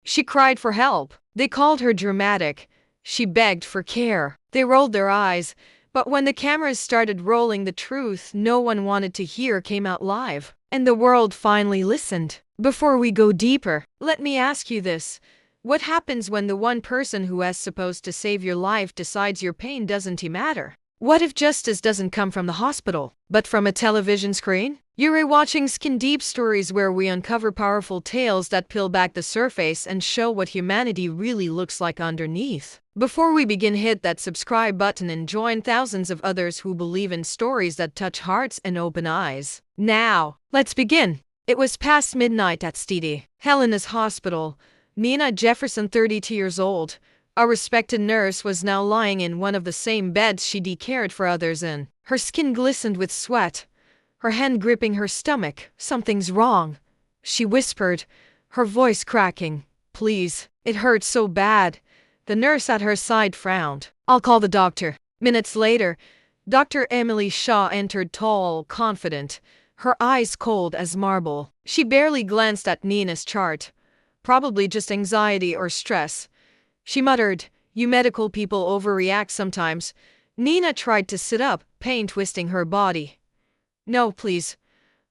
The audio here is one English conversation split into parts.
She cried for help. They called her dramatic. She begged for care. They rolled their eyes. But when the cameras started rolling, the truth no one wanted to hear came out live. And the world finally listened. Before we go deeper, let me ask you this. What happens when the one person who was supposed to save your life decides your pain doesn't matter? What if justice doesn't come from the hospital, but from a television screen? You're rewatching Skin Deep Stories, where we uncover powerful tales that peel back the surface and show what humanity really looks like underneath. Before we begin, hit that subscribe button and join thousands of others who believe in stories that touch hearts and open eyes. Now, let's begin. It was past midnight at St. Helena's Hospital. Nina Jefferson, 32 years old, a respected nurse, was now lying in one of the same beds she'd cared for others in. Her skin glistened with sweat, her hand gripping her stomach. "Something's wrong," she whispered, her voice cracking. "Please, it hurts so bad." The nurse at her side frowned. "I'll call the doctor." Minutes later, Dr. Emily Shaw entered, tall, confident, her eyes cold as marble. She barely glanced at Nina's chart. "Probably just anxiety or stress," she muttered. "You medical people overreact sometimes." Nina tried to sit up, pain twisting her body. "No, please.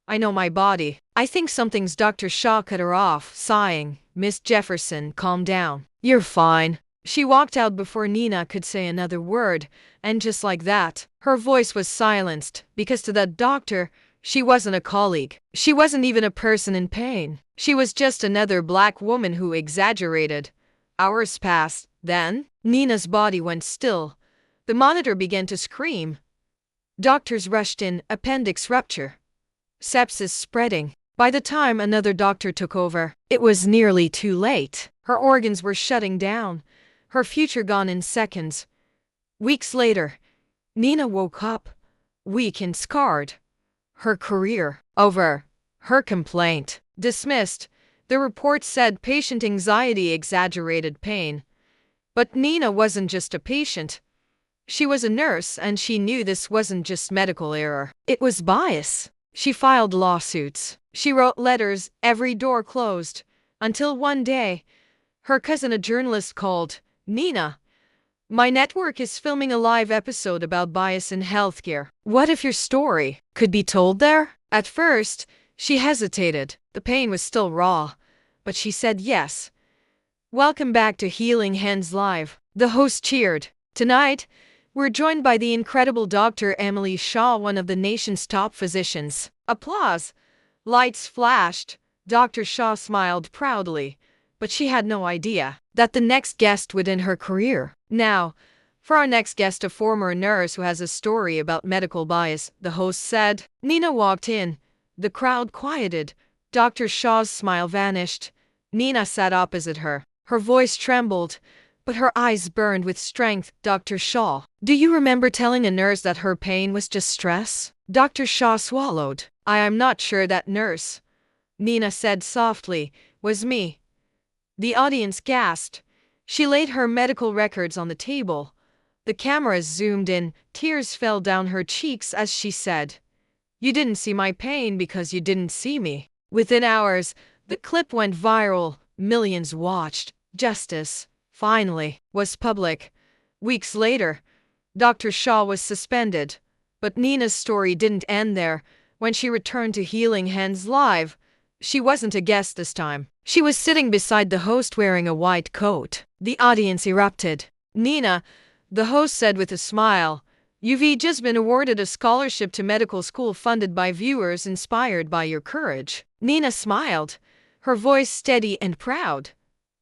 I know my body. I think something's..." Dr. Shaw cut her off, sighing. "Miss Jefferson, calm down. You're fine." She walked out before Nina could say another word, and just like that, her voice was silenced, because to that doctor, she wasn't a colleague. She wasn't even a person in pain. She was just another black woman who exaggerated. Hours passed. Then, Nina's body went still. The monitor began to scream. Doctors rushed in. Appendix rupture. Sepsis spreading. By the time another doctor took over, it was nearly too late. Her organs were shutting down. Her future gone in seconds. Weeks later, Nina woke up, weak and scarred. Her career over. Her complaint dismissed. The report said patient anxiety, exaggerated pain. But Nina wasn't just a patient. She was a nurse, and she knew this wasn't just medical error. It was bias. She filed lawsuits. She wrote letters, every door closed. Until one day, her cousin, a journalist, called. "Nina, my network is filming a live episode about bias in healthcare. What if your story could be told there?" At first, she hesitated. The pain was still raw, but she said yes. "Welcome back to Healing Hands Live." The host cheered. "Tonight, we're joined by the incredible Dr. Emily Shaw, one of the nation's top physicians." Applause. Lights flashed. Dr. Shaw smiled proudly, but she had no idea that the next guest would end her career. "Now, for our next guest, a former nurse who has a story about medical bias," the host said. Nina walked in. The crowd quieted. Dr. Shaw's smile vanished. Nina sat opposite her. Her voice trembled, but her eyes burned with strength. "Dr. Shaw, do you remember telling a nurse that her pain was just stress?" Dr. Shaw swallowed. "I am not sure that nurse," Nina said softly, "was me." The audience gasped. She laid her medical records on the table. The cameras zoomed in. Tears fell down her cheeks as she said, "You didn't see my pain because you didn't see me." Within hours, the clip went viral. Millions watched. Justice, finally, was public. Weeks later, Dr. Shaw was suspended. But Nina's story didn't end there. When she returned to Healing Hands Live, she wasn't a guest this time. She was sitting beside the host wearing a white coat. The audience erupted. "Nina," the host said with a smile, "you've just been awarded a scholarship to medical school funded by viewers inspired by your courage." Nina smiled, her voice steady and proud.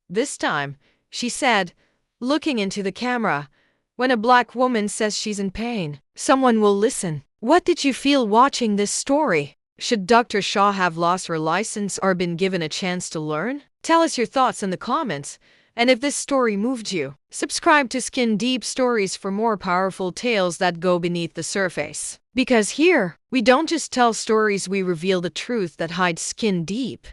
"This time," she said, looking into the camera, "when a black woman says she's in pain, someone will listen." What did you feel watching this story? Should Dr. Shaw have lost her license or been given a chance to learn? Tell us your thoughts in the comments. And if this story moved you, subscribe to Skin Deep Stories for more powerful tales that go beneath the surface. Because here, we don't just tell stories, we reveal the truth that hides skin deep.